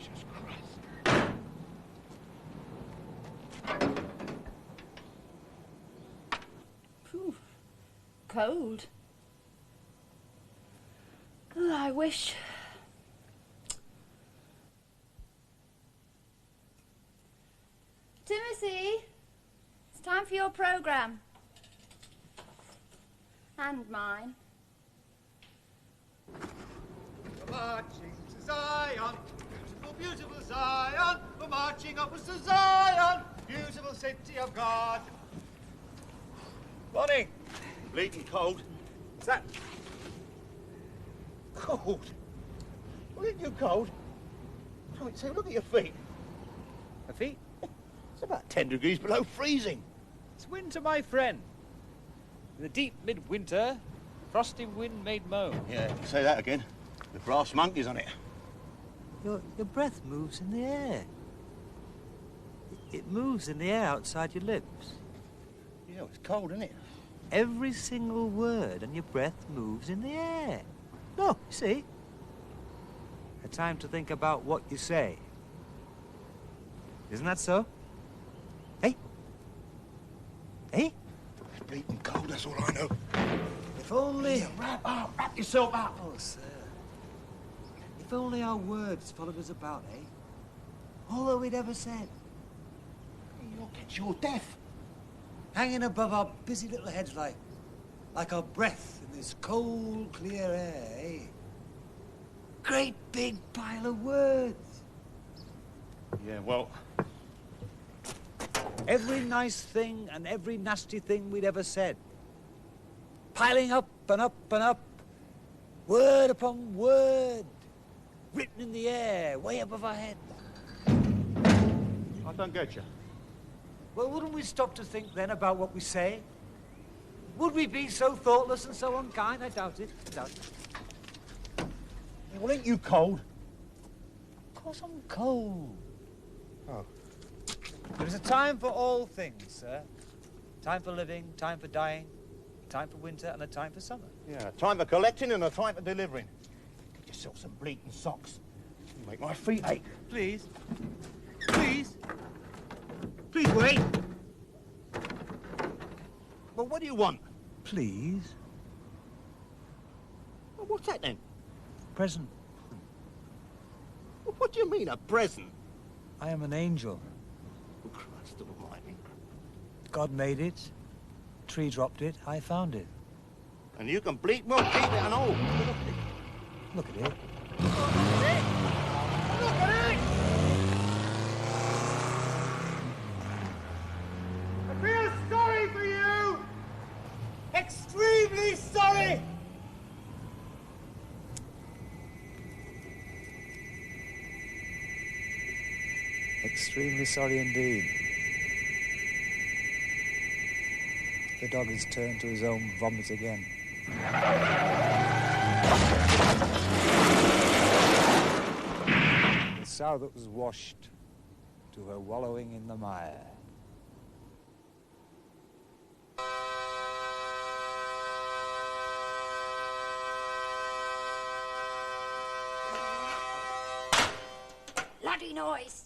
Jesus Christ. Phew. Cold. Oh, I wish... Timothy, it's time for your programme. And mine. We're marching to Zion, beautiful, beautiful Zion. We're marching upwards to Zion, beautiful city of God. Morning. Bleeding cold. What's that? Cold? Well, ain't you cold? Right, so look at your feet. My feet? It's about 10 degrees below freezing. It's winter, my friend. In the deep midwinter, frosty wind made moan. Yeah, say that again. The brass monkey's on it. Your breath moves in the air. It moves in the air outside your lips. Yeah, it's cold, isn't it? Every single word, and your breath moves in the air. Look, you see? A time to think about what you say. Isn't that so? Hey? Hey? It's bleeding cold, that's all I know. If only... Yeah, wrap yourself up. Oh, sir. If only our words followed us about, eh? All that we'd ever said. You're deaf. Hanging above our busy little heads like our breath in this cold, clear air, eh? Great big pile of words. Yeah, well... Every nice thing and every nasty thing we'd ever said. Piling up and up and up. Word upon word. Written in the air, way above our heads. I don't get you. Well, wouldn't we stop to think then about what we say? Would we be so thoughtless and so unkind? I doubt it. I doubt it. Yeah, well, ain't you cold? Of course I'm cold. Oh. There is a time for all things, sir. Time for living, time for dying, a time for winter and a time for summer. Yeah, a time for collecting and a time for delivering. Get yourself some bleating socks. You make my feet ache. Please. Please. Please wait. Well, what do you want? Please. Well, what's that then? Present. Well, what do you mean, a present? I am an angel. Oh, Christ almighty. God made it. Tree dropped it. I found it. And you can bleat well keep it and all. Look at it. Look at it! I feel sorry for you! Extremely sorry! Extremely sorry indeed. The dog has turned to his own vomit again. The sow that was washed to her wallowing in the mire. Bloody noise.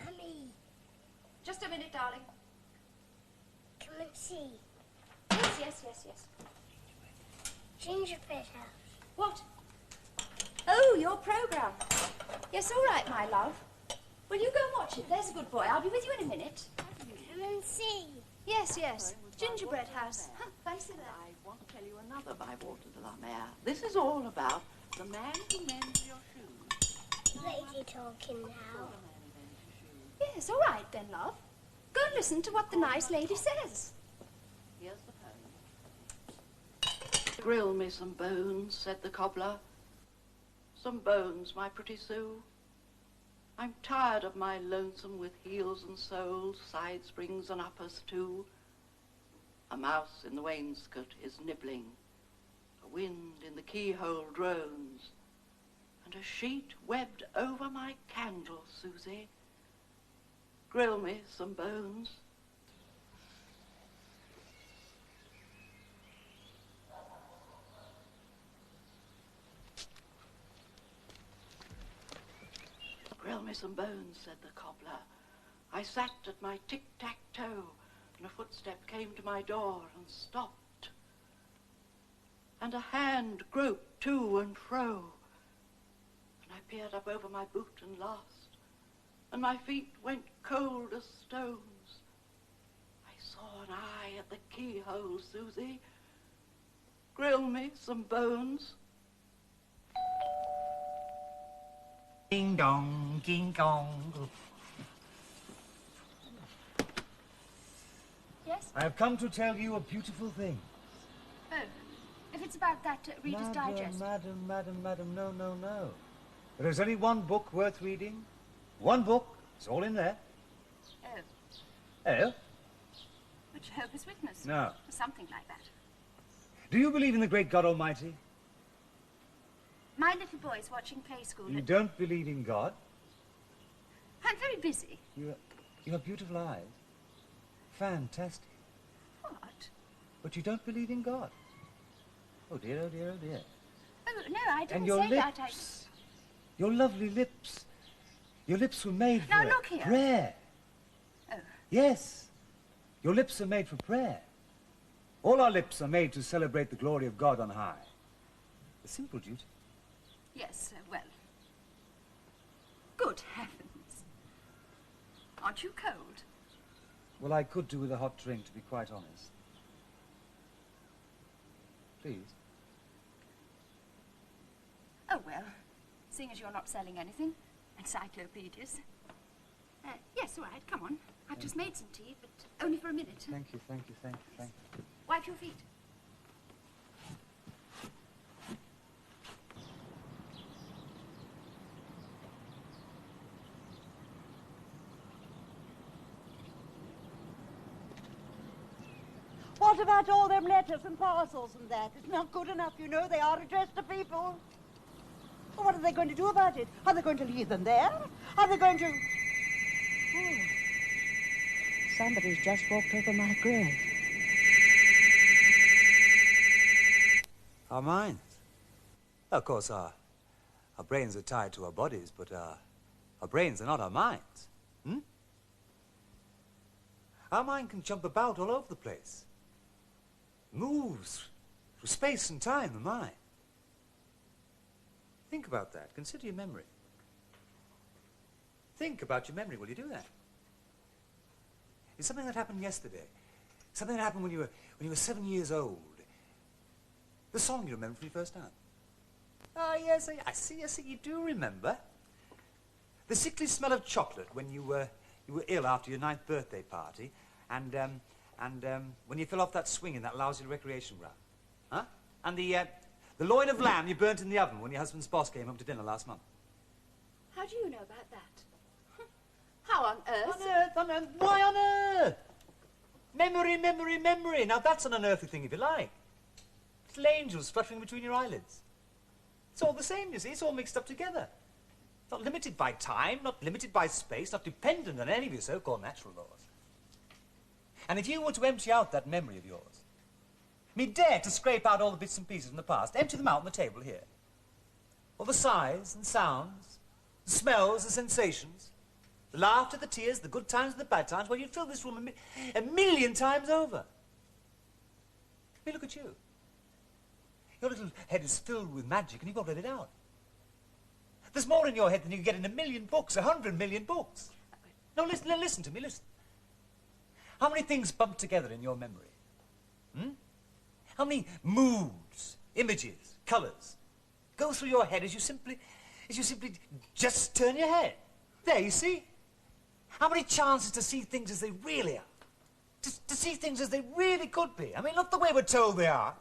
Mummy, Just a minute, darling. come and see. Yes. Gingerbread house. What? Oh, your programme. Yes, all right, my love. Will you go and watch it? There's a good boy. I'll be with you in a minute. Come and see. Yes. Gingerbread house. Fancy that. I want to tell you another by Walter de la Mare. This is all about the man who mends your shoes. Lady talking now. Yes, all right then, love. Go and listen to what the nice lady says. Here's the poem. Grill me some bones, said the cobbler. Some bones, my pretty Sue. I'm tired of my lonesome with heels and soles, side springs and uppers too. A mouse in the wainscot is nibbling, a wind in the keyhole drones, and a sheet webbed over my candle, Susie. Grill me some bones. Grill me some bones, said the cobbler. I sat at my tic-tac-toe, and a footstep came to my door and stopped. And a hand groped to and fro, and I peered up over my boot and lost, and my feet went cold as stones. I saw an eye at the keyhole, Susie. Grill me some bones. Ding dong, ding dong. Yes? I have come to tell you a beautiful thing. Oh, if it's about that Reader's Digest. Madam, no. There is only one book worth reading. One book. It's all in there. Oh, Oh? which Jehovah's Witness? No. Or something like that. Do you believe in the great God Almighty? My little boy is watching Play School. You don't believe in God? I'm very busy. You have beautiful eyes. Fantastic. What? But you don't believe in God. Oh dear, oh dear, oh dear. Oh, no, I didn't And your say that. lips. Your lovely lips. Your lips were made Now, for look here. prayer. Oh. Yes. Your lips are made for prayer. All our lips are made to celebrate the glory of God on high. A simple duty. Yes, well. Good heavens. Aren't you cold? Well, I could do with a hot drink, to be quite honest. Please. Oh, well, seeing as you're not selling anything, encyclopedias. Yes, all right, come on. I've just made some tea, but only for a minute. Thank you. Wipe your feet. What about all them letters and parcels and that? It's not good enough, you know. They are addressed to people. Well, what are they going to do about it? Are they going to leave them there? Are they going to... Oh. Somebody's just walked over my grave. Our minds. Of course, our brains are tied to our bodies, but our brains are not our minds. Hmm? Our mind can jump about all over the place. Moves through space and time, the mind. Think about that. Consider your memory. Think about your memory while you do that. It's something that happened yesterday. Something that happened when you were 7 years old. The song you remember from your first time. Oh, yes, I see, you do remember. The sickly smell of chocolate when you were ill after your 9th birthday party, and when you fell off that swing in that lousy recreation ground. Huh? And the loin of lamb you burnt in the oven when your husband's boss came home to dinner last month. How do you know about that? How on earth? On earth? Why on earth? Memory. Now that's an unearthly thing if you like. Little angels fluttering between your eyelids. It's all the same, you see. It's all mixed up together. It's not limited by time, not limited by space, not dependent on any of your so-called natural laws. And if you were to empty out that memory of yours, dare to scrape out all the bits and pieces from the past, empty them out on the table here. All the sights and sounds, the smells, the sensations, the laughter, the tears, the good times, the bad times, well, you'd fill this room a million times over. Look at you. Your little head is filled with magic and you won't let it out. There's more in your head than you can get in 1,000,000 books, 100 million books. No, listen to me, listen. How many things bump together in your memory? Hmm? How many moods, images, colours go through your head as you simply just turn your head? There, you see? How many chances to see things as they really are? To see things as they really could be. I mean, not the way we're told they are.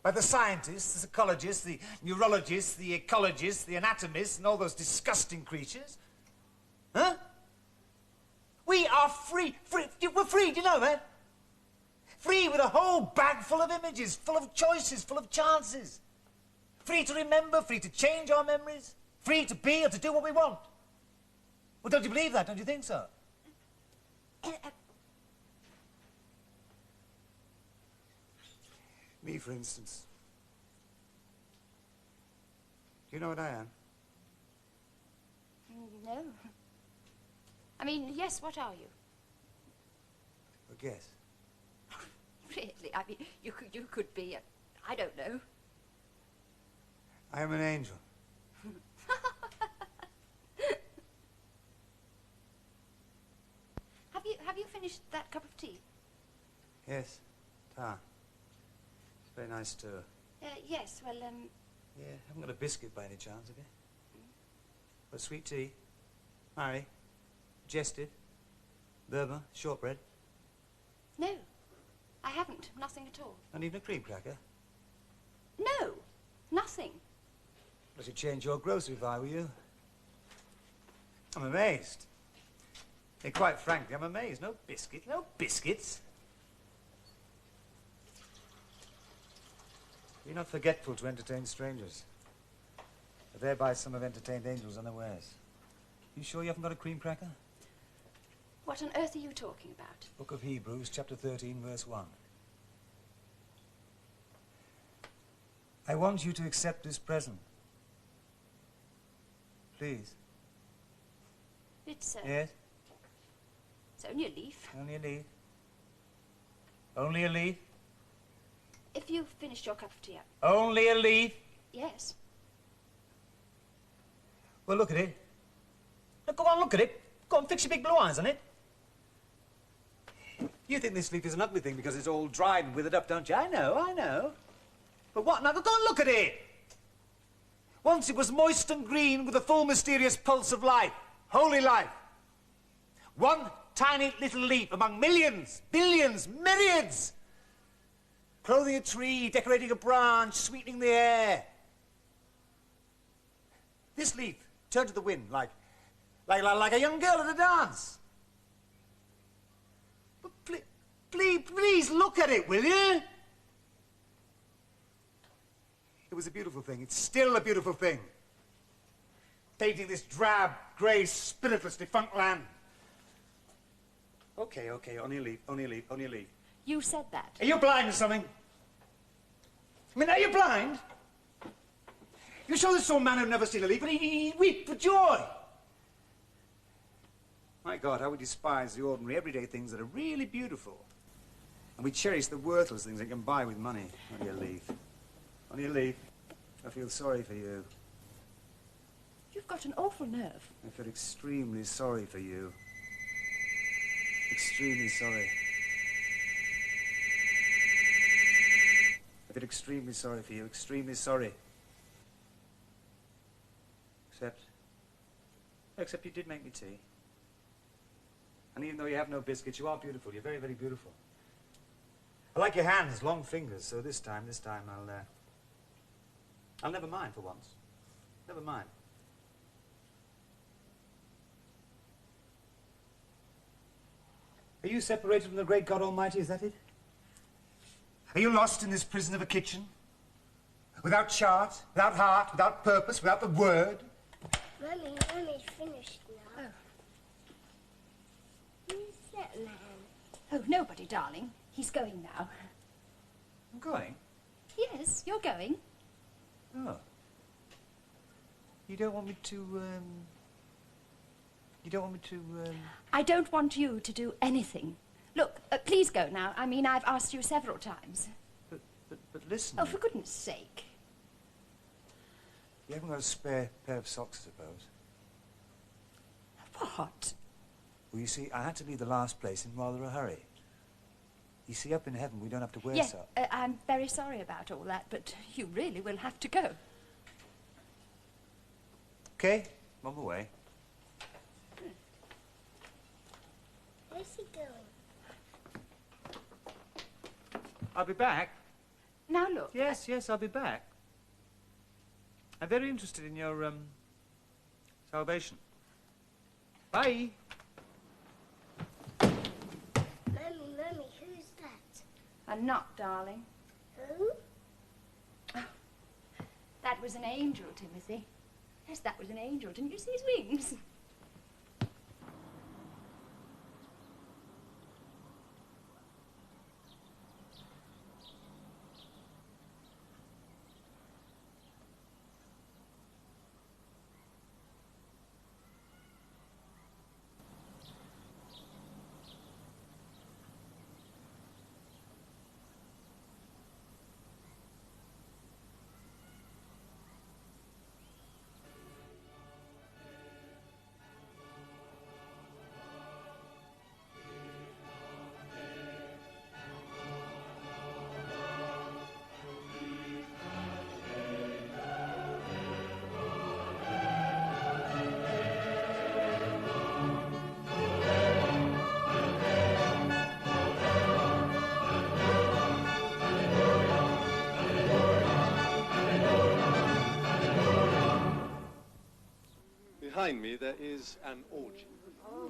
By the scientists, the psychologists, the neurologists, the ecologists, the anatomists, and all those disgusting creatures. free. We're free, do you know that? Free with a whole bag full of images, full of choices, full of chances. Free to remember, free to change our memories, free to be or to do what we want. Well, don't you believe that? Don't you think so? Me, for instance. Do you know what I am? No. I mean, yes, what are you? Well, guess. Really? I mean, you could be, I don't know. I am an angel. Have you finished that cup of tea? Yes, tar. It's very nice too. Yes, well, Yeah, haven't got a biscuit by any chance, have you? But sweet tea, Mary, jested, Burma, shortbread. no. I haven't. Nothing at all. Not even a cream cracker. No, nothing. I should change your grocery if I were you. I'm amazed. Hey, quite frankly, I'm amazed. No biscuits, no biscuits. You're not forgetful to entertain strangers. But thereby some have entertained angels unawares. You sure you haven't got a cream cracker? What on earth are you talking about? Book of Hebrews, chapter 13, verse 1. I want you to accept this present. Please. It's, Yes? it's only a leaf. Only a leaf. Only a leaf. If you've finished your cup of tea, Only a leaf. yes. Well, look at it. Now, go on, look at it. Go on, fix your big blue eyes on it. You think this leaf is an ugly thing because it's all dried and withered up, don't you? I know. But what? Now, go and look at it. Once it was moist and green with a full mysterious pulse of life. Holy life. One tiny little leaf among millions, billions, myriads. Clothing a tree, decorating a branch, sweetening the air. This leaf turned to the wind like a young girl at a dance. But please look at it, will you? It was a beautiful thing. It's still a beautiful thing. Painting this drab, grey, spiritless, defunct land. Okay, only a leaf, only a leaf, only a leaf. You said that. Are you blind or something? I mean, are you blind? You show this old man who'd never seen a leaf, and he'd weep for joy. My God, how we despise the ordinary, everyday things that are really beautiful. And we cherish the worthless things that can buy with money. Only a leaf. Only a leaf. I feel sorry for you. You've got an awful nerve. I feel extremely sorry for you. Extremely sorry. I feel extremely sorry for you. Extremely sorry. Except you did make me tea. And even though you have no biscuits, you are beautiful. You're very, very beautiful. I like your hands, long fingers, so this time I'll never mind for once. Never mind. Are you separated from the great God Almighty, is that it? Are you lost in this prison of a kitchen? Without chart, without heart, without purpose, without the word? Mummy's finished now. Oh. Who's that man? Oh, nobody, darling. He's going now. I'm going? Yes, you're going. Oh. You don't want me to, You don't want me to, I don't want you to do anything. Look, please go now. I mean, I've asked you several times. But listen. Oh, for goodness sake. You haven't got a spare pair of socks, I suppose? What? Well, you see, I had to leave the last place in rather a hurry. You see, up in heaven, we don't have to wear Yes, socks. I'm very sorry about all that, but you really will have to go. Okay, I'm on the way. Where's he going? I'll be back. Now look. Yes, I'll be back. I'm very interested in your, salvation. Bye. A knot, darling. Who? That was an angel, Timothy. Yes, that was an angel. Didn't you see his wings? Behind me there is an orgy.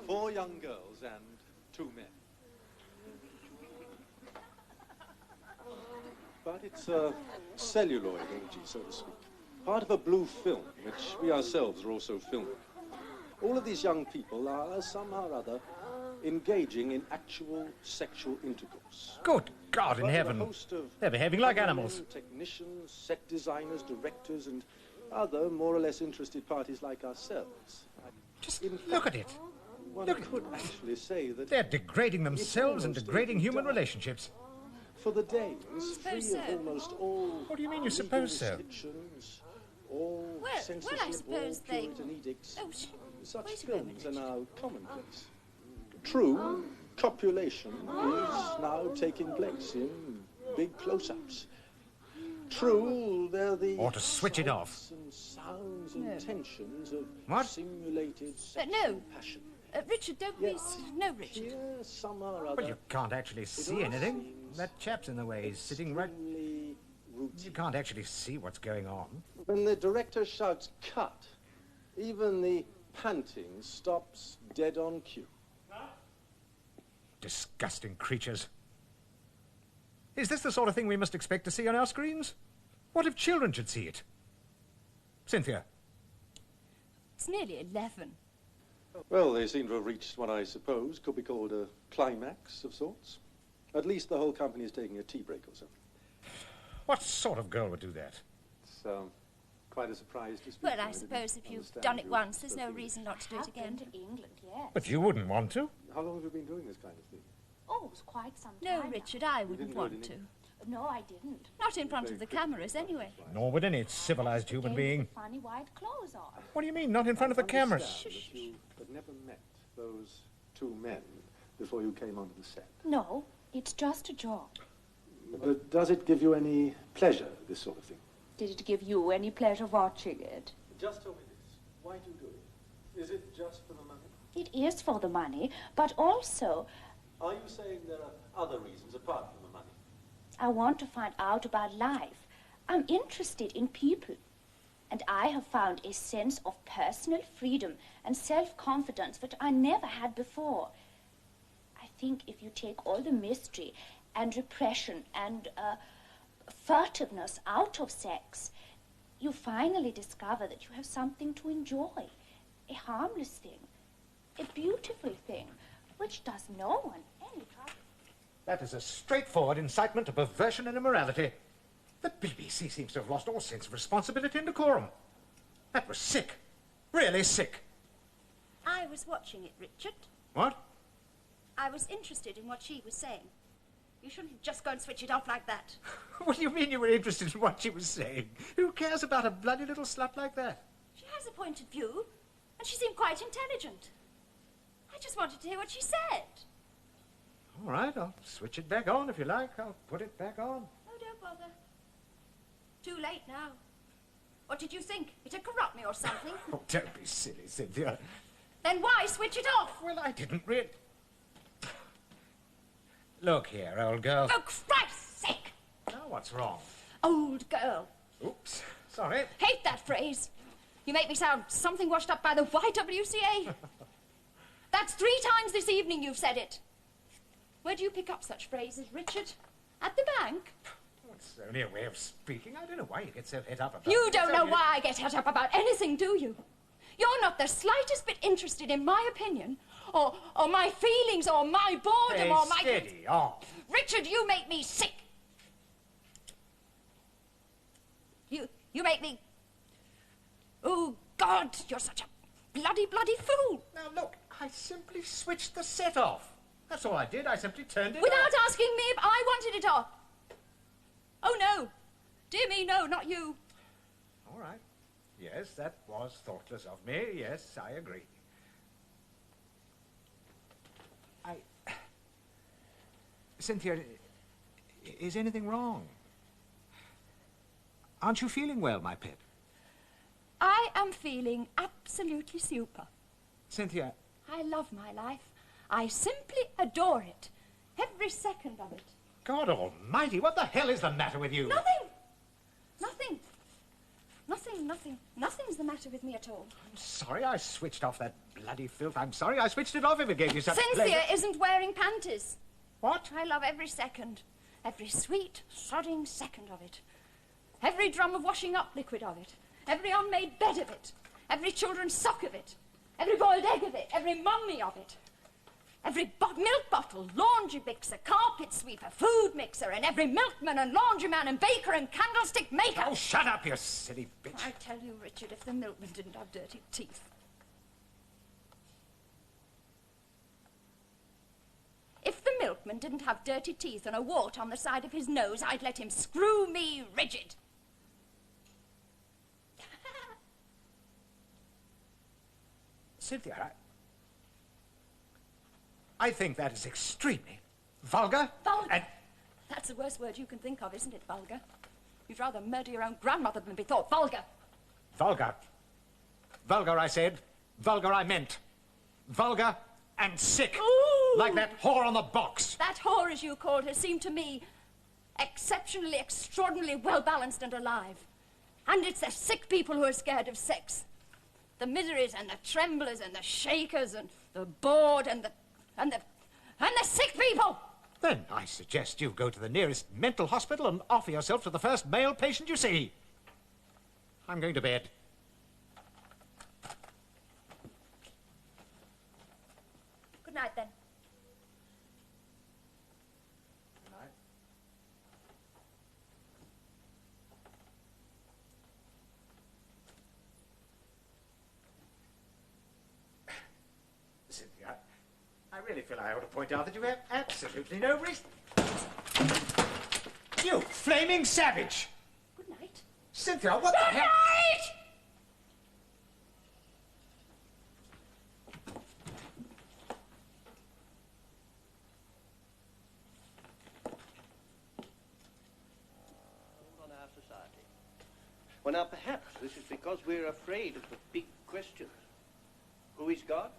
4 young girls and 2 men. But it's a celluloid orgy, so to speak. Part of a blue film, which we ourselves are also filming. All of these young people are, somehow or other, engaging in actual sexual intercourse. Good God in heaven. They're behaving like animals. Technicians, set designers, directors, and other more or less interested parties like ourselves. Just look at it. One Look, could actually say that they're degrading themselves and degrading human relationships. for the Danes, free Suppose of so. almost all What do you mean you legal suppose so? restrictions, all Well, censorship, I suppose all they... Puritan edicts. Oh, Such wait a films are moment. now commonplace. True, copulation is now taking place in big close-ups. True, they're the Or to switch it off. sights and sounds and tensions of What? simulated sexual no. passion. Richard, don't Yet please... No, Richard. here, somehow or other, Well, you can't actually see all anything. seems That chap's in the way. He's sitting right... extremely You routine. can't actually see what's going on. When the director shouts cut, even the panting stops dead on cue. Disgusting creatures. Is this the sort of thing we must expect to see on our screens? What if children should see it? Cynthia. It's nearly 11. Well, they seem to have reached what I suppose could be called a climax of sorts. At least the whole company is taking a tea break or so. What sort of girl would do that? It's quite a surprise to speak. Well, to. I didn't suppose if you've understand done it you once, there's no perfectly. reason not to do it again. To England, yes. But you wouldn't want to. How long have you been doing this kind of thing? Oh, it's quite some No, time. Richard, I didn't wouldn't do it want in to. No, I didn't. Not in front of the cameras, anyway. Nor would any civilized human Again, being. with the funny white clothes on. What do you mean, not in front of the cameras? Understand that you had never met those 2 men before you came onto the set. No, it's just a job. But does it give you any pleasure, this sort of thing? Did it give you any pleasure watching it? Just tell me this. Why do you do it? Is it just for the money? It is for the money, but also Are you saying there are other reasons apart from the money? I want to find out about life. I'm interested in people. And I have found a sense of personal freedom and self-confidence that I never had before. I think if you take all the mystery and repression and furtiveness out of sex, you finally discover that you have something to enjoy. A harmless thing. A beautiful thing, which does no one any trouble. That is a straightforward incitement to perversion and immorality. The BBC seems to have lost all sense of responsibility and decorum. That was sick. Really sick. I was watching it, Richard. What? I was interested in what she was saying. You shouldn't just go and switch it off like that. What do you mean you were interested in what she was saying? Who cares about a bloody little slut like that? She has a point of view, and she seemed quite intelligent. I just wanted to hear what she said. All right, I'll switch it back on if you like. I'll put it back on. Oh, don't bother. Too late now. What did you think? It had corrupt me or something? Oh, don't be silly, Cynthia. Then why switch it off? Well, I didn't really... Look here, old girl. For Christ's sake! Now, what's wrong? Old girl. Oops, sorry. Hate that phrase. You make me sound something washed up by the YWCA. That's 3 times this evening you've said it. Where do you pick up such phrases, Richard? At the bank? Oh, it's only a way of speaking. I don't know why you get so het up about You it. don't It's know only- why I get het up about anything, do you? You're not the slightest bit interested in my opinion, or my feelings, or my boredom, Hey, or my... steady on. Richard, you make me sick. You make me... Oh, God, you're such a bloody fool. Now, look, I simply switched the set off. That's all I did. I simply turned it Without off. asking me if I wanted it off. Oh, no. Dear me, no, not you. All right. Yes, that was thoughtless of me. Yes, I agree. Cynthia, is anything wrong? Aren't you feeling well, my pet? I am feeling absolutely super. Cynthia, I love my life. I simply adore it. Every second of it. God almighty, what the hell is the matter with you? Nothing. Nothing. Nothing's the matter with me at all. I'm sorry I switched off that bloody filth. I'm sorry I switched it off if it gave you such Cynthia pleasure. isn't wearing panties. What? I love every second. Every sweet, sodding second of it. Every drum of washing up liquid of it. Every unmade bed of it. Every children's sock of it. Every boiled egg of it. Every mummy of it. Every milk bottle, laundry mixer, carpet sweeper, food mixer, and every milkman and laundryman and baker and candlestick maker. Oh, shut up, you silly bitch. I tell you, Richard, if the milkman didn't have dirty teeth. If the milkman didn't have dirty teeth and a wart on the side of his nose, I'd let him screw me rigid. Cynthia, I think that is extremely vulgar. Vulgar? And That's the worst word you can think of, isn't it, vulgar? You'd rather murder your own grandmother than be thought vulgar. vulgar. Vulgar, I said. Vulgar, I meant. Vulgar and sick. Ooh. Like that whore on the box. That whore, as you called her, seemed to me exceptionally, extraordinarily well-balanced and alive. And it's the sick people who are scared of sex. The miseries and the tremblers and the shakers and the bored and the sick people. Then I suggest you go to the nearest mental hospital and offer yourself to the first male patient you see. I'm going to bed. Good night, then. Cynthia, I really feel I ought to point out that you have absolutely no reason. You flaming savage! Good night. Cynthia, what the hell? Night! On our society. Well, now, perhaps this is because we're afraid of the big questions. Who is God?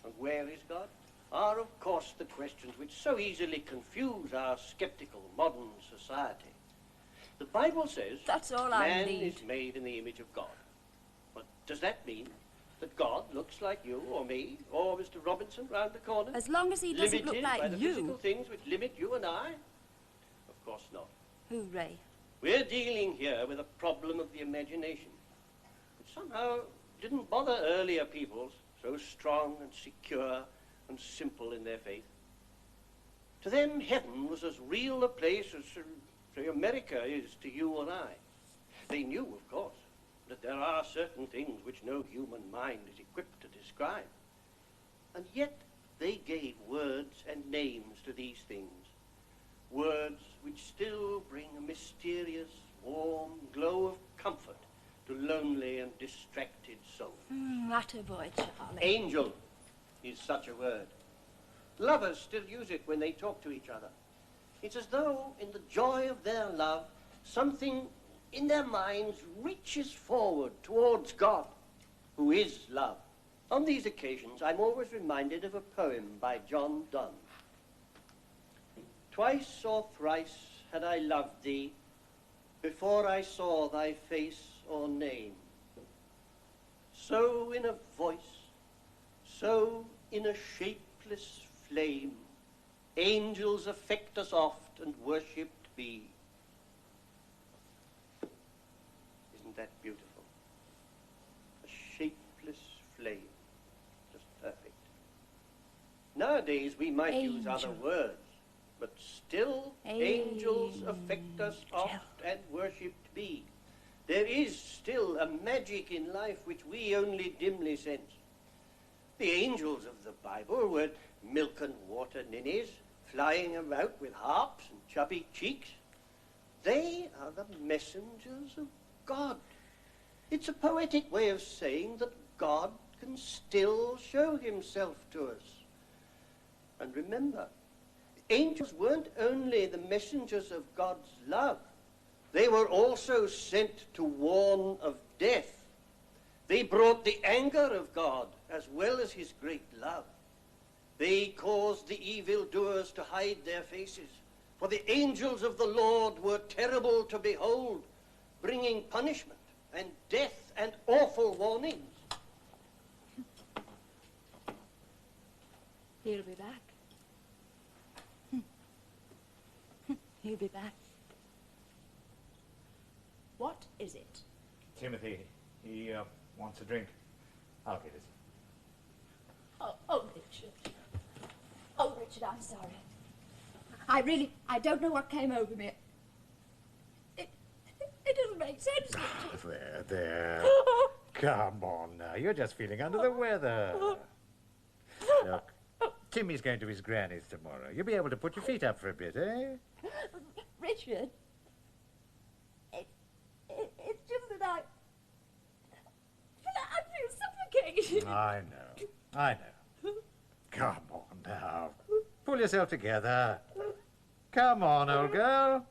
And where is God? Are, of course, the questions which so easily confuse our skeptical modern society. The Bible says That's all I man need. is made in the image of God. But does that mean that God looks like you or me or Mr. Robinson round the corner? As long as he doesn't Limited look like by the you. physical things which limit you and I? Of course not. Hooray. We're dealing here with a problem of the imagination, which somehow didn't bother earlier peoples, so strong and secure and simple in their faith. To them, heaven was as real a place as, say, America is to you or I. They knew, of course, that there are certain things which no human mind is equipped to describe. And yet they gave words and names to these things. Words which still bring a mysterious, warm glow of comfort to lonely and distracted souls. Attaboy, Charlie. Angel is such a word. Lovers still use it when they talk to each other. It's as though, in the joy of their love, something in their minds reaches forward towards God, who is love. On these occasions, I'm always reminded of a poem by John Donne. Twice or thrice had I loved thee, before I saw thy face or name. So in a voice, so in a shapeless flame, angels affect us oft and worshipped be. Isn't that beautiful? A shapeless flame. Just perfect. Nowadays we might use other words, but still angels affect us oft and worshipped be. There is still a magic in life which we only dimly sense. The angels of the Bible were milk and water ninnies, flying about with harps and chubby cheeks. They are the messengers of God. It's a poetic way of saying that God can still show himself to us. And remember, angels weren't only the messengers of God's love, they were also sent to warn of death. They brought the anger of God as well as his great love. They caused the evildoers to hide their faces, for the angels of the Lord were terrible to behold, bringing punishment and death and awful warnings. He'll be back. He'll be back. What is it? Timothy, he wants a drink. I'll get it. Oh, Richard. Oh, Richard, I'm sorry. I don't know what came over me. It doesn't make sense, Richard. There. Come on now, you're just feeling under the weather. Look, Timmy's going to his granny's tomorrow. You'll be able to put your feet up for a bit, eh? Richard, it's just that I feel suffocated. I know. Come on now. Pull yourself together. Come on, old girl.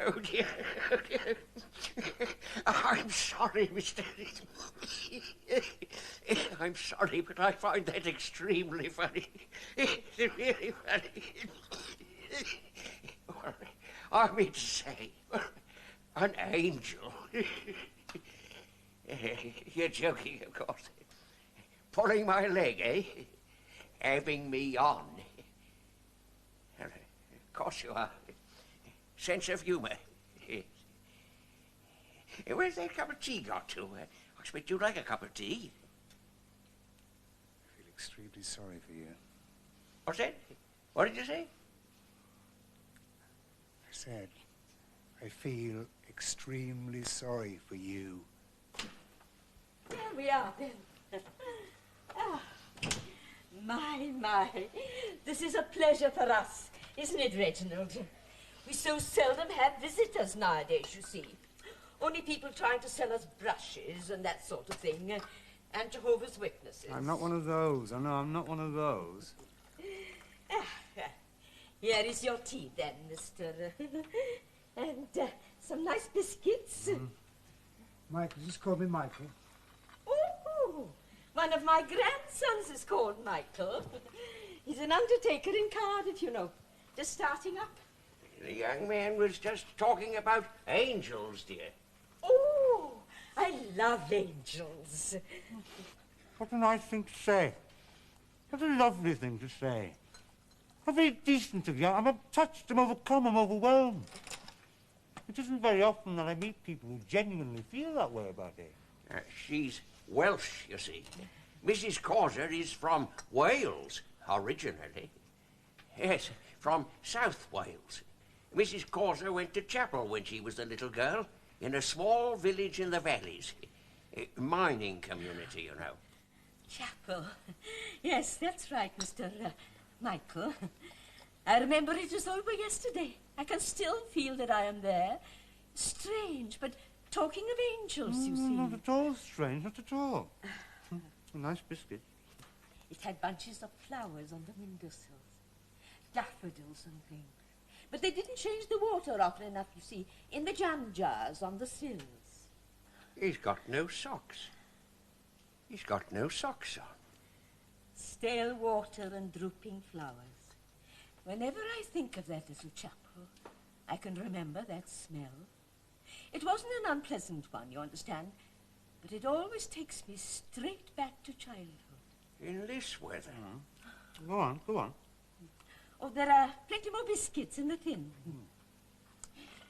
Oh dear, oh dear. I'm sorry, Mr. I'm sorry, but I find that extremely funny. It's really funny. I mean to say, an angel. You're joking, of course. Pulling my leg, eh? Having me on. Of course you are. Sense of humour. Where's that cup of tea got to? I expect you'd like a cup of tea. I feel extremely sorry for you. What's that? What did you say? I said, I feel extremely sorry for you. There we are, then. Ah, my. This is a pleasure for us, isn't it, Reginald? We so seldom have visitors nowadays, you see. Only people trying to sell us brushes and that sort of thing, and Jehovah's Witnesses. I'm not one of those. I know I'm not one of those. Here is your tea, then, mister. And some nice biscuits. Michael, just call me Michael. Oh, one of my grandsons is called Michael. He's an undertaker in Cardiff, you know, just starting up. The young man was just talking about angels, dear. Oh, I love angels. What a nice thing to say. What a lovely thing to say. How very decent of you. I'm touched, I'm overcome, I'm overwhelmed. It isn't very often that I meet people who genuinely feel that way about it. She's Welsh, you see. Mrs. Causer is from Wales, originally. Yes, from South Wales. Mrs. Causer went to chapel when she was a little girl in a small village in the valleys. A mining community, you know. Chapel. Yes, that's right, Mr. Michael. I remember it as though it were yesterday. I can still feel that I am there. Strange, but talking of angels, you see. Not at all strange, not at all. A nice biscuit. It had bunches of flowers on the windowsills, daffodils and things. But they didn't change the water often enough, you see, in the jam jars on the sills. He's got no socks. He's got no socks on. Stale water and drooping flowers. Whenever I think of that little chapel, I can remember that smell. It wasn't an unpleasant one, you understand, but it always takes me straight back to childhood. In this weather? Go on, go on. Oh, there are plenty more biscuits in the tin.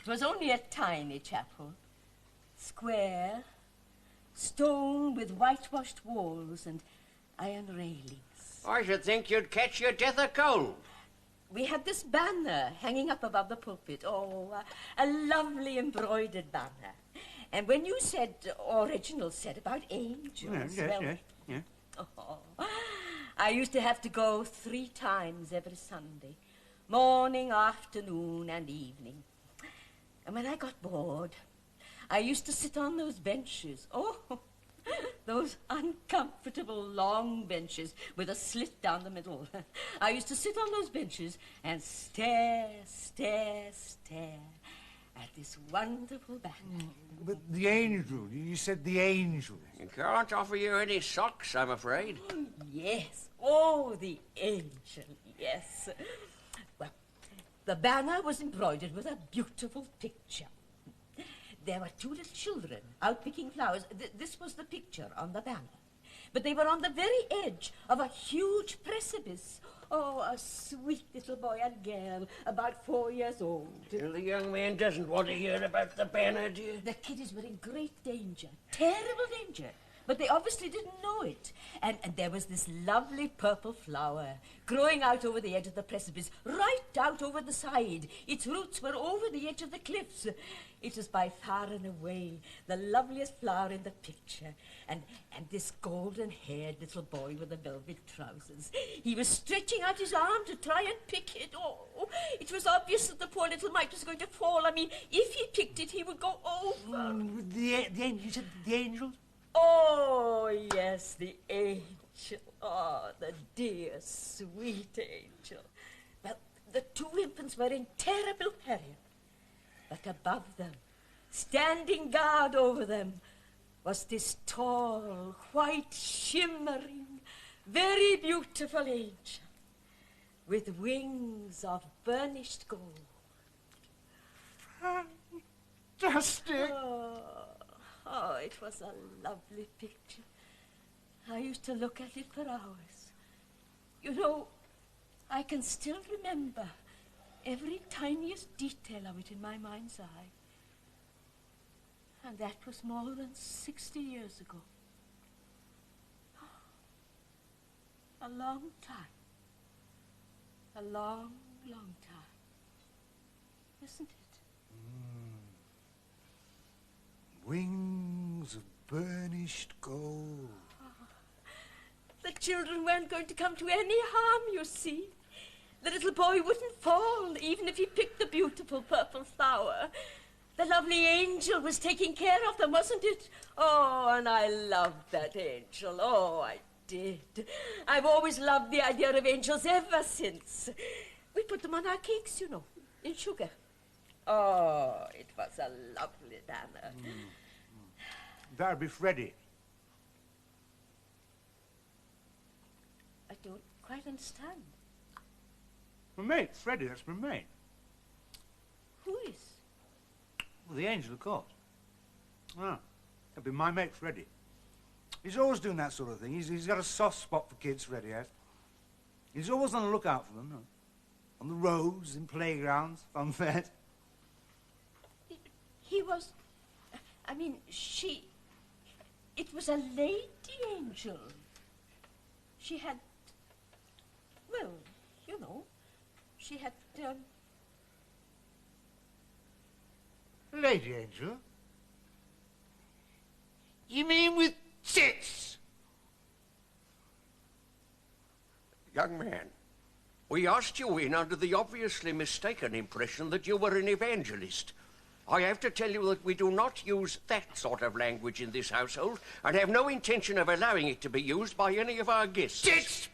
It was only a tiny chapel. Square, stone with whitewashed walls and iron railings. I should think you'd catch your death of cold. We had this banner hanging up above the pulpit. Oh, a lovely embroidered banner. And when you said, or Reginald said about angels, Yes. Oh, I used to have to go 3 times every Sunday. Morning, afternoon, and evening. And when I got bored, I used to sit on those benches. Oh, those uncomfortable long benches with a slit down the middle. I used to sit on those benches and stare at this wonderful banner. But the angel, you said the angel. I can't offer you any socks, I'm afraid. Yes. Oh, the angel, yes. Well, the banner was embroidered with a beautiful picture. There were 2 little children out picking flowers. This was the picture on the banner. But they were on the very edge of a huge precipice. Oh, a sweet little boy and girl, about 4 years old. Well, the young man doesn't want to hear about the banner, dear. The kiddies were in great danger, terrible danger. But they obviously didn't know it. And there was this lovely purple flower growing out over the edge of the precipice, right out over the side. Its roots were over the edge of the cliffs. It was by far and away the loveliest flower in the picture. And this golden-haired little boy with the velvet trousers, he was stretching out his arm to try and pick it. Oh, it was obvious that the poor little mite was going to fall. I mean, if he picked it, he would go over. The angel, you said the angel? Oh, yes, the angel. Oh, the dear, sweet angel. Well, the 2 infants were in terrible peril. But above them, standing guard over them, was this tall, white, shimmering, very beautiful angel with wings of burnished gold. Fantastic! Oh, it was a lovely picture. I used to look at it for hours. You know, I can still remember every tiniest detail of it in my mind's eye. And that was more than 60 years ago. A long time. A long, long time. Isn't it? Wings of burnished gold. The children weren't going to come to any harm, you see. The little boy wouldn't fall, even if he picked the beautiful purple flower. The lovely angel was taking care of them, wasn't it? Oh, and I loved that angel. Oh, I did. I've always loved the idea of angels ever since. We put them on our cakes, you know, in sugar. Oh, it was a lovely banner. That'd be Freddie. I don't quite understand. My mate, Freddie, that's my mate. Who is? Well, the angel, of course. Ah, that'd be my mate, Freddie. He's always doing that sort of thing. He's got a soft spot for kids, Freddie has. He's always on the lookout for them. On the roads, in playgrounds, fun fairs. He was... I mean, she... It was a lady angel. She had... Well, you know, she had... Lady angel? You mean with tits? Young man, we asked you in under the obviously mistaken impression that you were an evangelist. I have to tell you that we do not use that sort of language in this household and have no intention of allowing it to be used by any of our guests. Tits!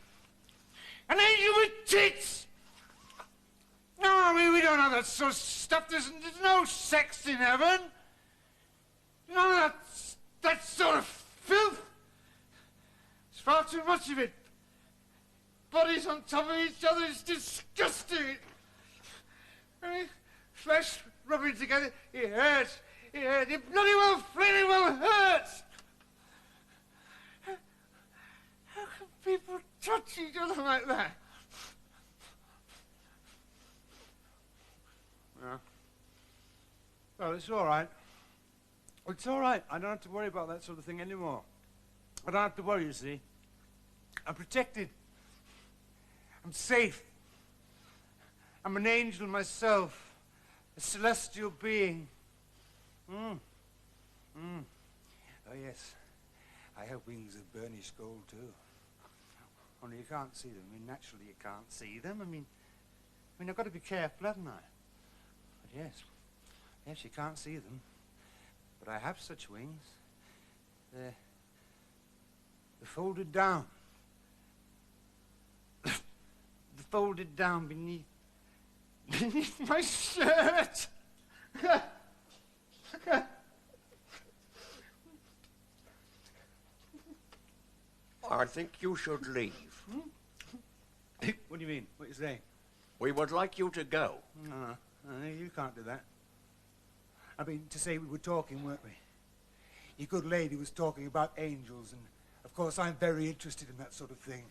An angel with tits! No, we don't have that sort of stuff. There's no sex in heaven. No, that sort of filth. There's far too much of it. Bodies on top of each other is disgusting. I mean, flesh rubbing together, it hurts. It hurts. It bloody well, flaming well hurts. How can people touch each other like that? Well, it's all right. It's all right. I don't have to worry about that sort of thing anymore. I don't have to worry, you see. I'm protected. I'm safe. I'm an angel myself, a celestial being. Oh, yes. I have wings of burnished gold, too. Only you can't see them. I mean, naturally you can't see them. I mean, I've got to be careful, haven't I? But yes, you can't see them. But I have such wings. They're folded down. They're folded down beneath my shirt. I think you should leave. What do you mean? What are you saying? We would like you to go. No, you can't do that. I mean, to say we were talking, weren't we? Your good lady was talking about angels, and of course I'm very interested in that sort of thing.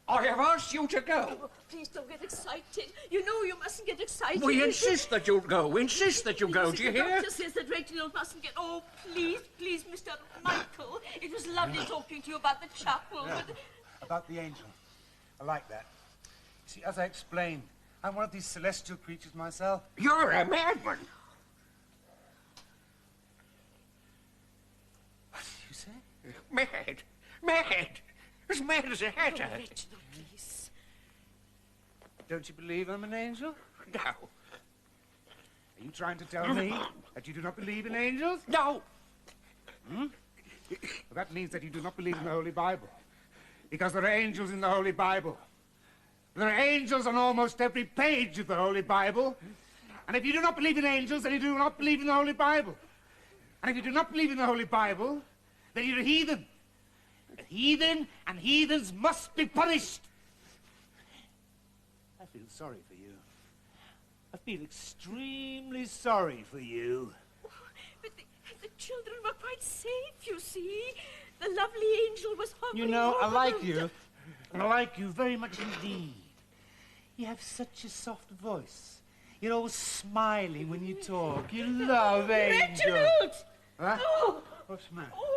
I have asked you to go. Oh, please don't get excited. You know you mustn't get excited. We insist that you go. We insist that you go. Do you The hear? doctor says that Reginald mustn't get... Oh, please, please, Mr. Michael. It was lovely talking to you about the chapel, but... About the angel. I like that. See, as I explained, I'm one of these celestial creatures myself. You're a madman. What did you say? Mad. Mad. As mad as a hatter. Oh, Reginald, please. Don't you believe I'm an angel? No. Are you trying to tell me that you do not believe in angels? No. Well, that means that you do not believe in the Holy Bible. Because there are angels in the Holy Bible. There are angels on almost every page of the Holy Bible. And if you do not believe in angels, then you do not believe in the Holy Bible. And if you do not believe in the Holy Bible, then you're a heathen. A heathen, and heathens must be punished. I feel sorry for you. I feel extremely sorry for you. But the children were quite safe, you see. The lovely angel was hovering You know, I over like them. you. And I like you very much indeed. You have such a soft voice. You're always smiling when you talk. You love angels. Reginald! Huh? Oh! What's the matter? Oh,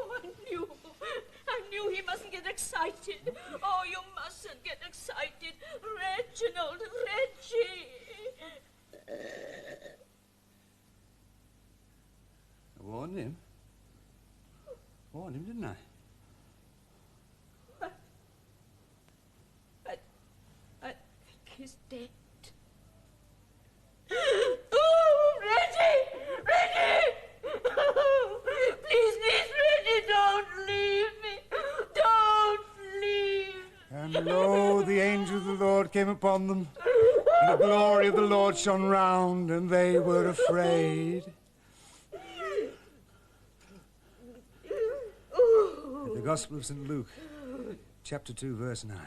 I knew he mustn't get excited. Oh, you mustn't get excited. Reginald, Reggie. I warned him. Warned him, didn't I? I think he's dead. Oh, Reggie! Reggie! Please, Reggie, don't leave me. Don't leave. And lo, the angel of the Lord came upon them, and the glory of the Lord shone round, and they were afraid. The Gospel of St. Luke, chapter 2, verse 9.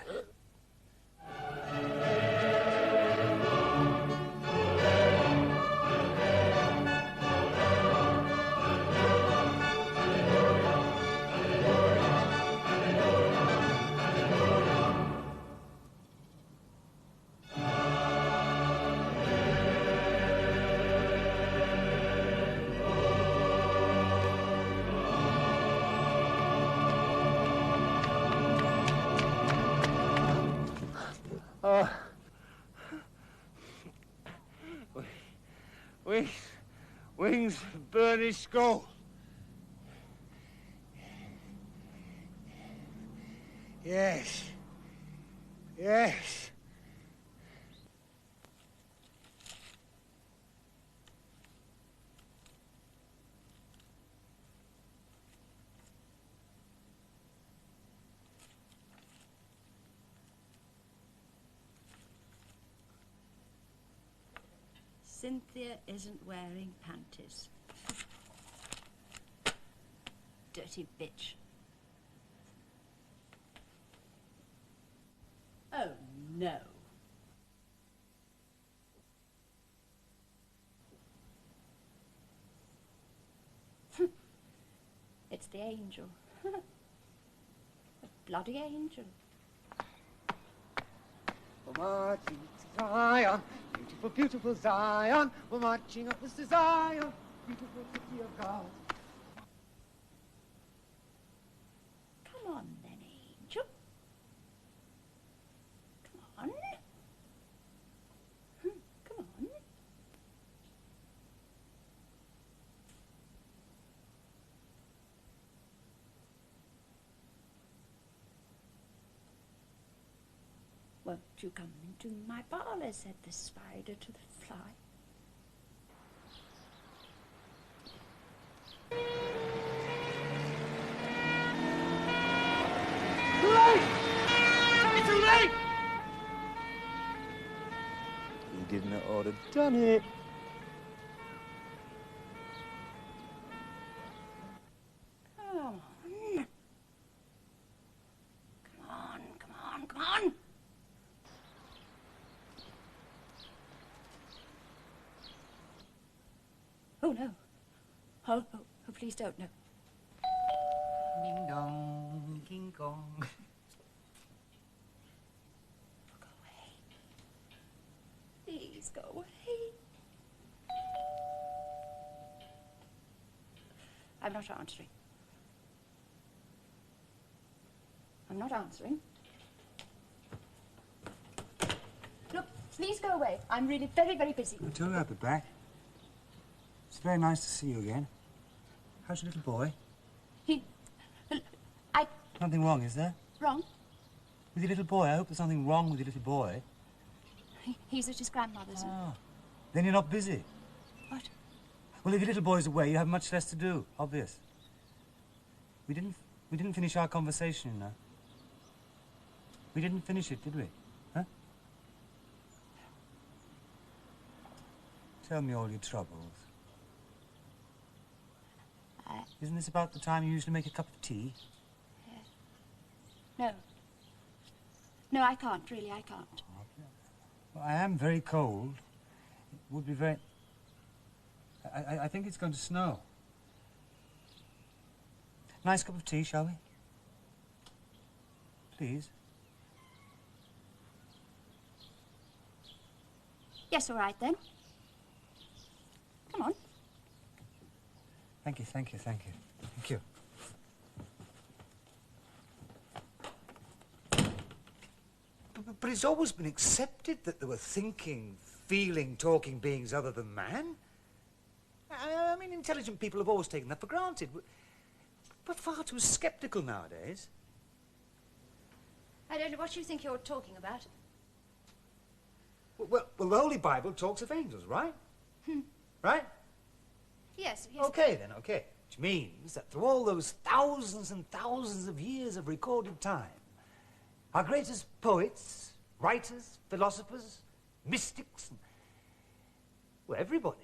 Wings of burnished gold. Yes. Yes. Cynthia isn't wearing panties. Dirty bitch. Oh, no. It's the angel. The bloody angel. We're marching to Zion, beautiful, beautiful Zion. We're marching up to Zion, beautiful city of God. Come on then, Angel. Come on. Come on. Won't you come into my parlour, said the spider to the fly. Too late! It's too late! You didn't ought to done it. Come on. Come on, come on, come on. Oh, no. Oh, please don't, no. Ding dong, king kong. Go away. Please go away. I'm not answering. I'm not answering. Look, please go away. I'm really very, very busy. I told you I'd be back. It's very nice to see you again. How's your little boy? Nothing wrong, is there? Wrong? With your little boy? I hope there's nothing wrong with your little boy. He's at his grandmother's. Ah, then you're not busy. What? Well, if your little boy's away, you have much less to do. Obvious. We didn't finish our conversation, you know. We didn't finish it, did we? Huh? Tell me all your troubles. Isn't this about the time you usually make a cup of tea? No. No, I can't, really, I can't. Well, I am very cold. It would be very... I think it's going to snow. Nice cup of tea, shall we? Please. Yes, all right then. Come on. Thank you, thank you, thank you. Thank you. But it's always been accepted that there were thinking, feeling, talking beings other than man. I mean, intelligent people have always taken that for granted. We're far too sceptical nowadays. I don't know what you think you're talking about. Well, the Holy Bible talks of angels, right? Right? Yes, yes. Okay, then, okay. Which means that through all those thousands and thousands of years of recorded time, our greatest poets, writers, philosophers, mystics, well, everybody,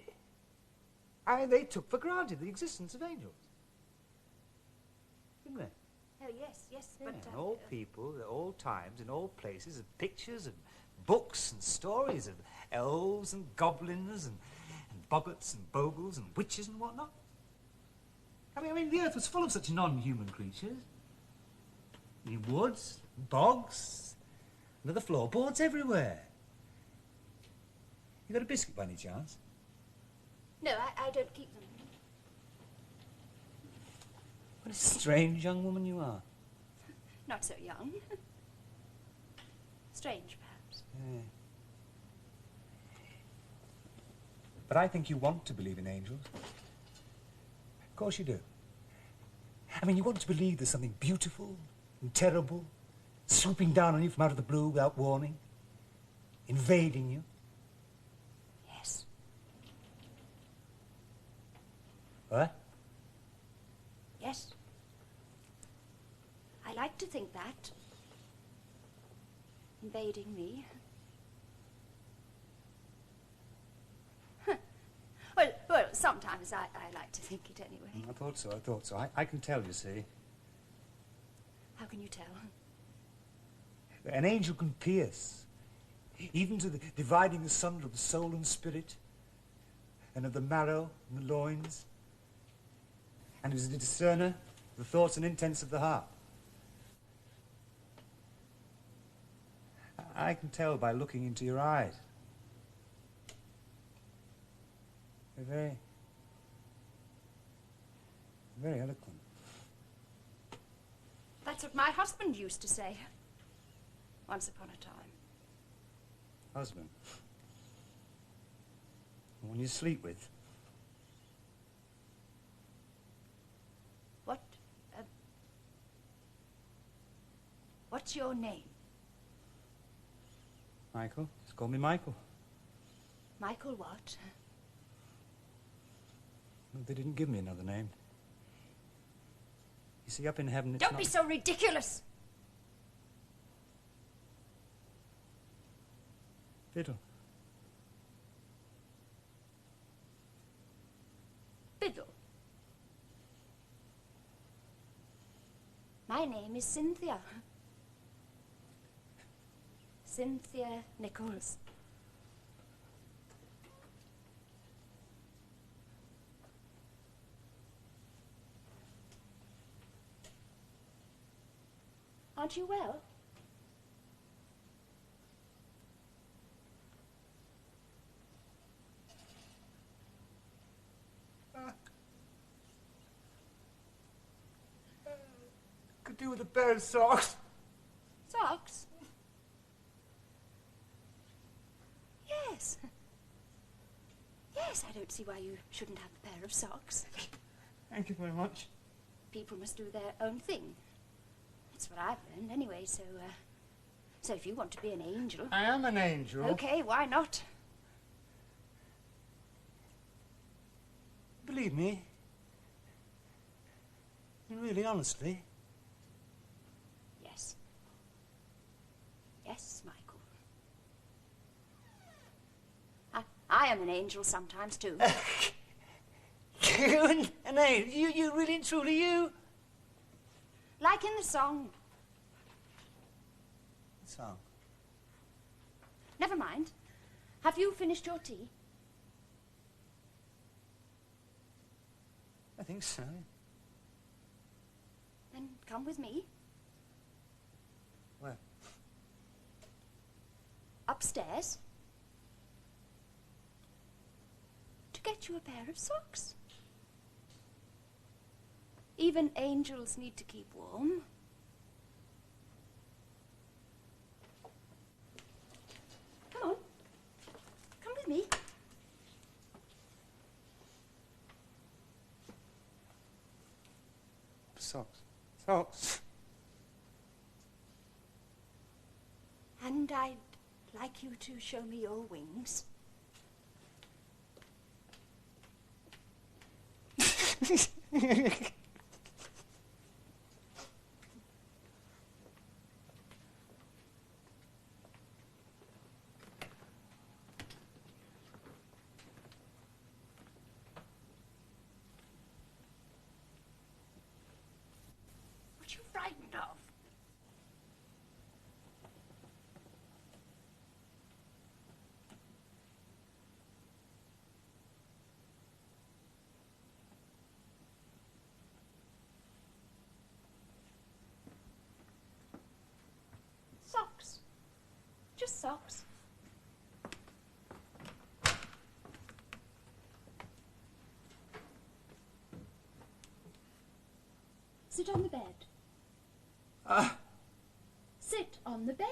they took for granted the existence of angels. Didn't they? Oh, yes, yes, Yeah, but... in all people, at all times, in all places, and pictures and books and stories of elves and goblins and boggarts and bogles and witches and whatnot. I mean, the earth was full of such non-human creatures. In woods, bogs, and other floorboards everywhere. You got a biscuit by any chance? No, I don't keep them. What a strange young woman you are. Not so young. Strange, perhaps. Yeah. But I think you want to believe in angels. Of course you do. I mean, you want to believe there's something beautiful and terrible swooping down on you from out of the blue without warning, invading you. Yes. What? Yes. I like to think that. Invading me. Well, sometimes I like to think it anyway. I thought so. I can tell, you see. How can you tell? An angel can pierce, even to the dividing asunder of the soul and spirit, and of the marrow and the loins, and is a discerner of the thoughts and intents of the heart. I can tell by looking into your eyes. They're very eloquent. That's what my husband used to say. Once upon a time. Husband? The one you sleep with? What, what's your name? Michael. Just call me Michael. Michael what? No, they didn't give me another name. You see, up in heaven it's Don't not... be so ridiculous! Fiddle. Biddle. My name is Cynthia. Cynthia Nichols. Aren't you well? Could do with a pair of socks. Socks? Yes. Yes, I don't see why you shouldn't have a pair of socks. Thank you very much. People must do their own thing. That's what I've learned anyway, so if you want to be an angel... I am an angel. Okay, why not? Believe me. Really, honestly. Yes. Yes, Michael. I am an angel sometimes, too. You an angel? You really and truly you? Like in the song. What song? Never mind. Have you finished your tea? I think so. Then come with me. Where? Upstairs. To get you a pair of socks. Even angels need to keep warm. Come on. Come with me. Socks. Socks. And I'd like you to show me your wings. What are you frightened of? Socks. Just socks. Sit on the bed. Sit on the bed.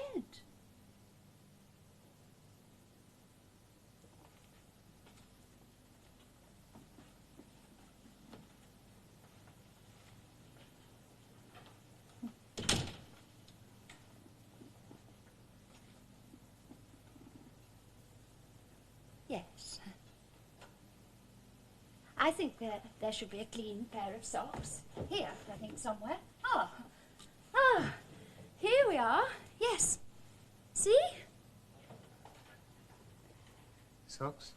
Yes. I think there should be a clean pair of socks. Here, I think, somewhere. Here we are. Yes. See? Socks?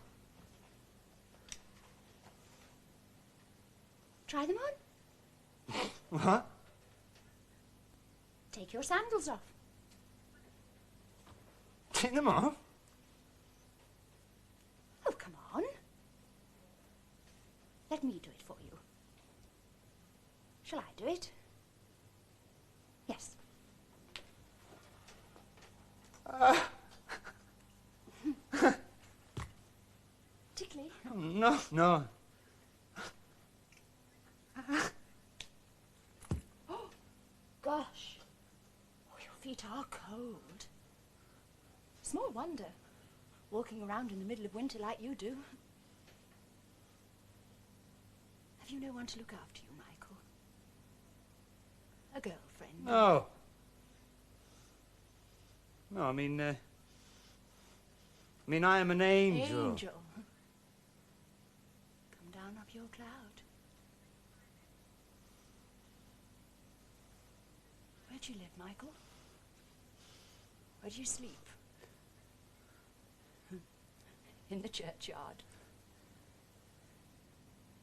Try them on. What? Take your sandals off. Take them off? Oh, come on. Let me do it for you. Shall I do it? Yes. Tickly? No, no. feet are cold. Small wonder, walking around in the middle of winter like you do. Have you no one to look after you, Michael? A girlfriend? No. No, I mean, I am an angel. Angel. Come down off your cloud. Where do you live, Michael? Where do you sleep? In the churchyard.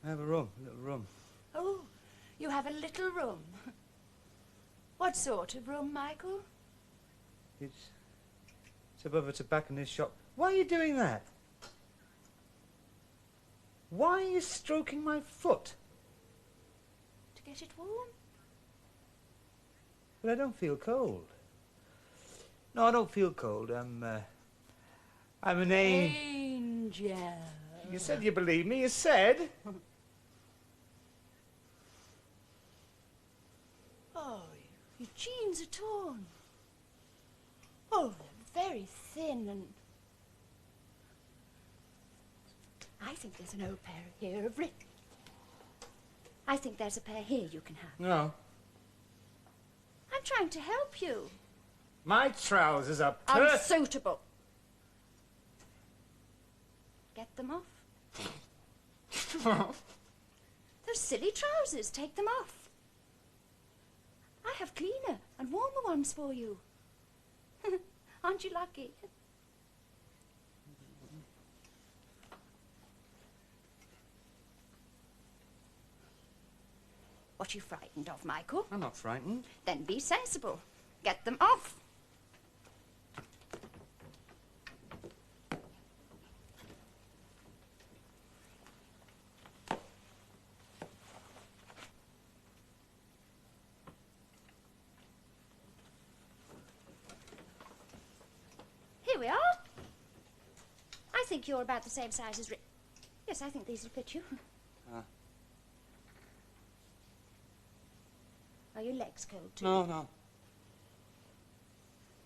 I have a room, a little room. Oh, you have a little room. What sort of room, Michael? It's above a tobacconist's shop. Why are you doing that? Why are you stroking my foot? To get it warm? But I don't feel cold. No, I don't feel cold. I'm an angel. You said you believe me. You said. Oh, your jeans are torn. Oh, they're very thin and... I think there's an old pair here of I think there's a pair here you can have. No. I'm trying to help you. My trousers are unsuitable. Get them off. Those silly trousers, take them off. I have cleaner and warmer ones for you. Aren't you lucky? What are you frightened of, Michael? I'm not frightened. Then be sensible. Get them off. Here we are. I think you're about the same size as Yes, I think these will fit you. Are your legs cold too? No.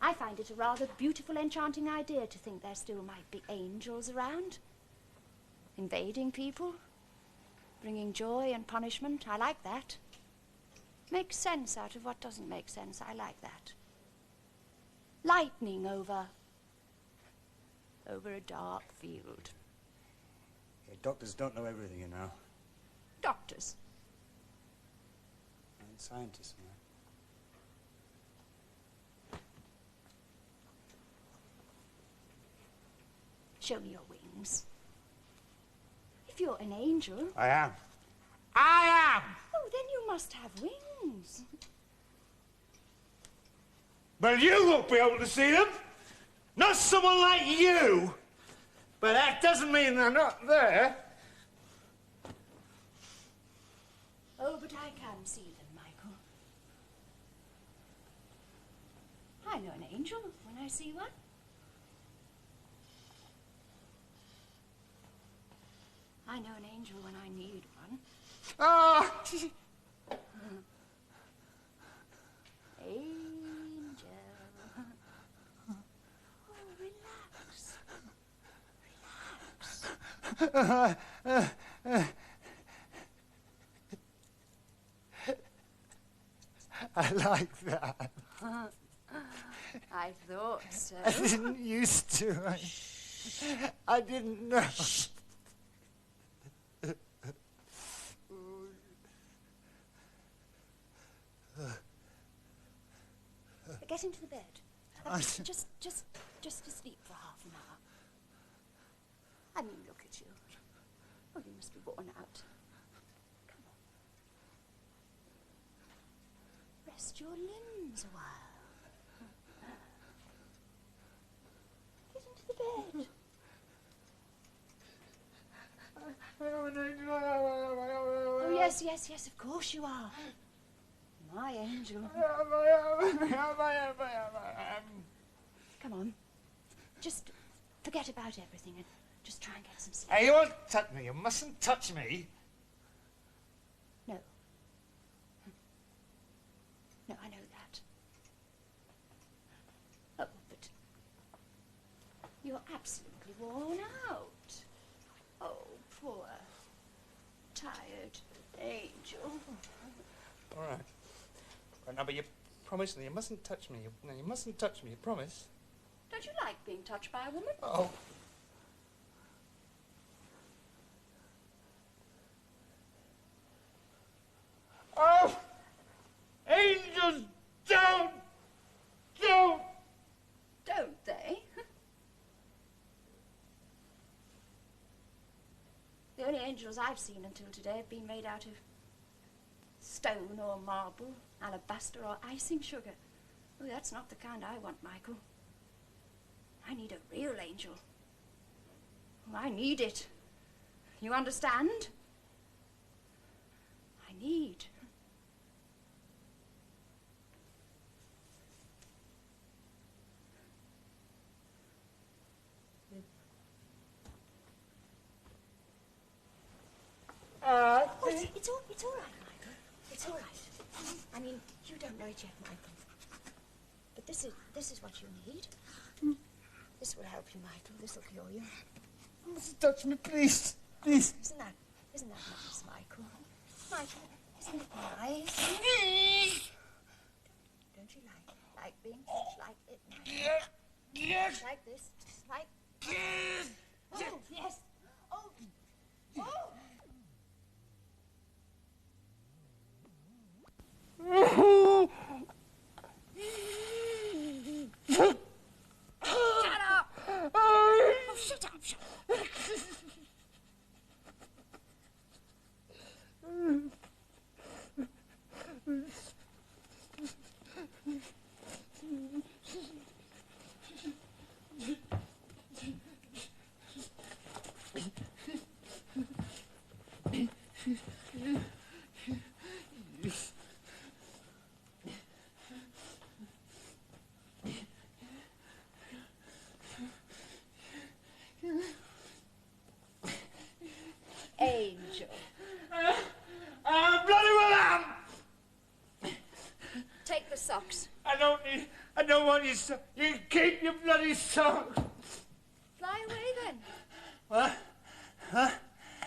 I find it a rather beautiful, enchanting idea to think there still might be angels around. Invading people. Bringing joy and punishment. I like that. Make sense out of what doesn't make sense. I like that. Lightning over a dark field. Yeah, doctors don't know everything, you know. Doctors? And scientists, man. Show me your wings. If you're an angel... I am. Oh, then you must have wings. Well, you won't be able to see them. Not someone like you. But that doesn't mean they're not there. Oh, but I can see them, Michael. I know an angel when I see one. I know an angel when I need one. Ah! Angel. Oh, relax. I like that. I thought so. I didn't used to. I didn't know. Get into the bed. Just to sleep for half an hour. I mean, look at you. Oh, you must be worn out. Come on. Rest your limbs a while. Get into the bed. Oh, yes, of course you are. My angel. Come on. Just forget about everything and just try and get some sleep. Hey, you won't touch me. You mustn't touch me. No. No, I know that. worn out. Oh, poor, tired angel. All right. Right, now, but you promise me you mustn't touch me. You mustn't touch me, you promise? Don't you like being touched by a woman? Oh. Oh! Angels don't! Don't they? The only angels I've seen until today have been made out of stone or marble, alabaster or icing sugar. Oh, that's not the kind I want, Michael. I need a real angel. Oh, I need it. You understand? I need. It's all right, Michael. It's all right. I mean, you don't know it yet, Michael. But this is what you need. This will help you, Michael. This will cure you. You mustn't touch me, please. Please. Isn't that nice, Michael? Michael, isn't it nice? Don't you like being touched like it, Michael? Yes. Like this, just like. Oh, yes. Oh. Shut up! Oh, shut up, shut up. Angel. I bloody well am! Take the socks. I don't want your socks. You can keep your bloody socks. Fly away then. What? Huh?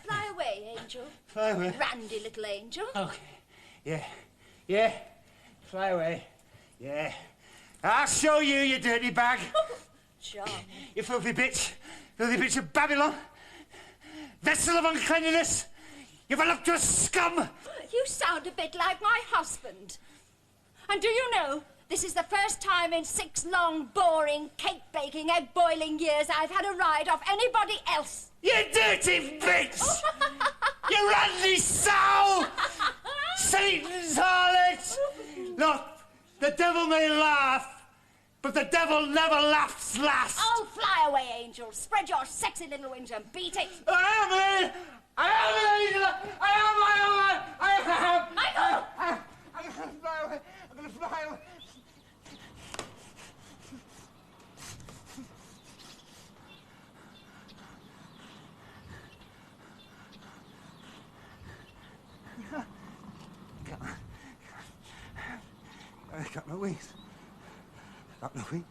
Fly away, Angel. Fly away. Randy little angel. Okay. Yeah. Fly away. Yeah. I'll show you, you dirty bag. Charming. You filthy bitch of Babylon. Vessel of uncleanliness. You voluptuous scum. You sound a bit like my husband. And do you know, this is the first time in 6 long, boring, cake-baking, egg-boiling years I've had a ride off anybody else. You dirty bitch! You randy sow! Satan's harlot! Look, the devil may laugh, but the devil never laughs last. Oh, fly away, Angel. Spread your sexy little wings and beat it. I am an angel! I am! Michael! I'm gonna fly away. I'm gonna fly away. I got no wings. Got no wings.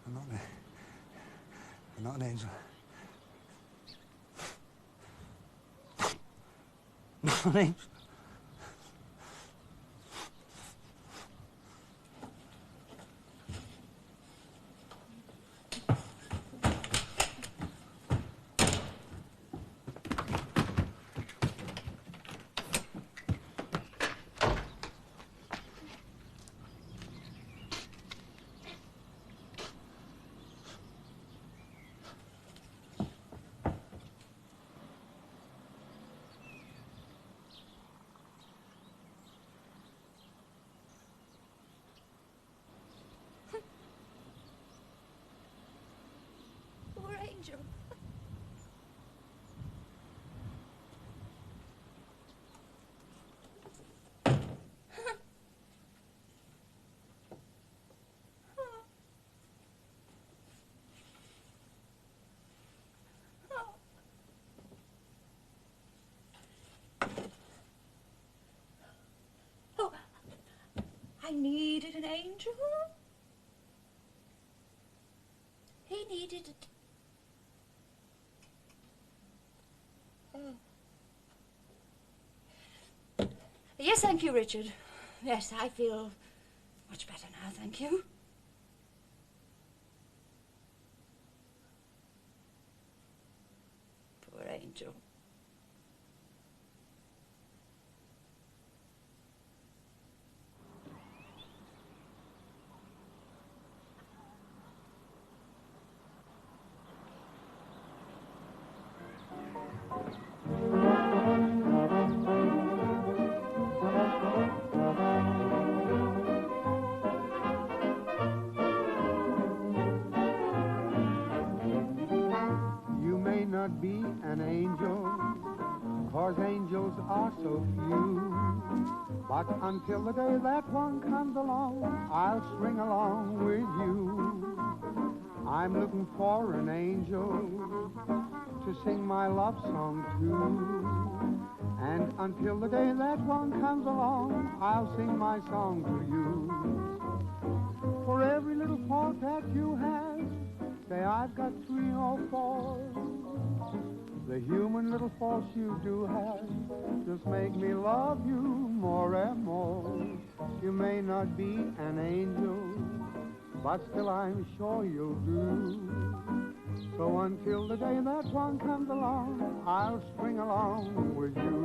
I'm not an angel. Not an angel. Poor Angel. Oh, I needed an angel. needed it. Oh. Yes, thank you, Richard. Yes, I feel much better now, thank you. Poor angel. You may not be an angel, 'cause angels are so few. But until the day that one comes along, I'll string along with you. I'm looking for an angel to sing my love song to. And until the day that one comes along, I'll sing my song to you. For every little fault that you have, say I've got 3 or 4. The human little faults you do have just make me love you more and more. You may not be an angel, but still I'm sure you'll do. So until the day that one comes along, I'll string along with you.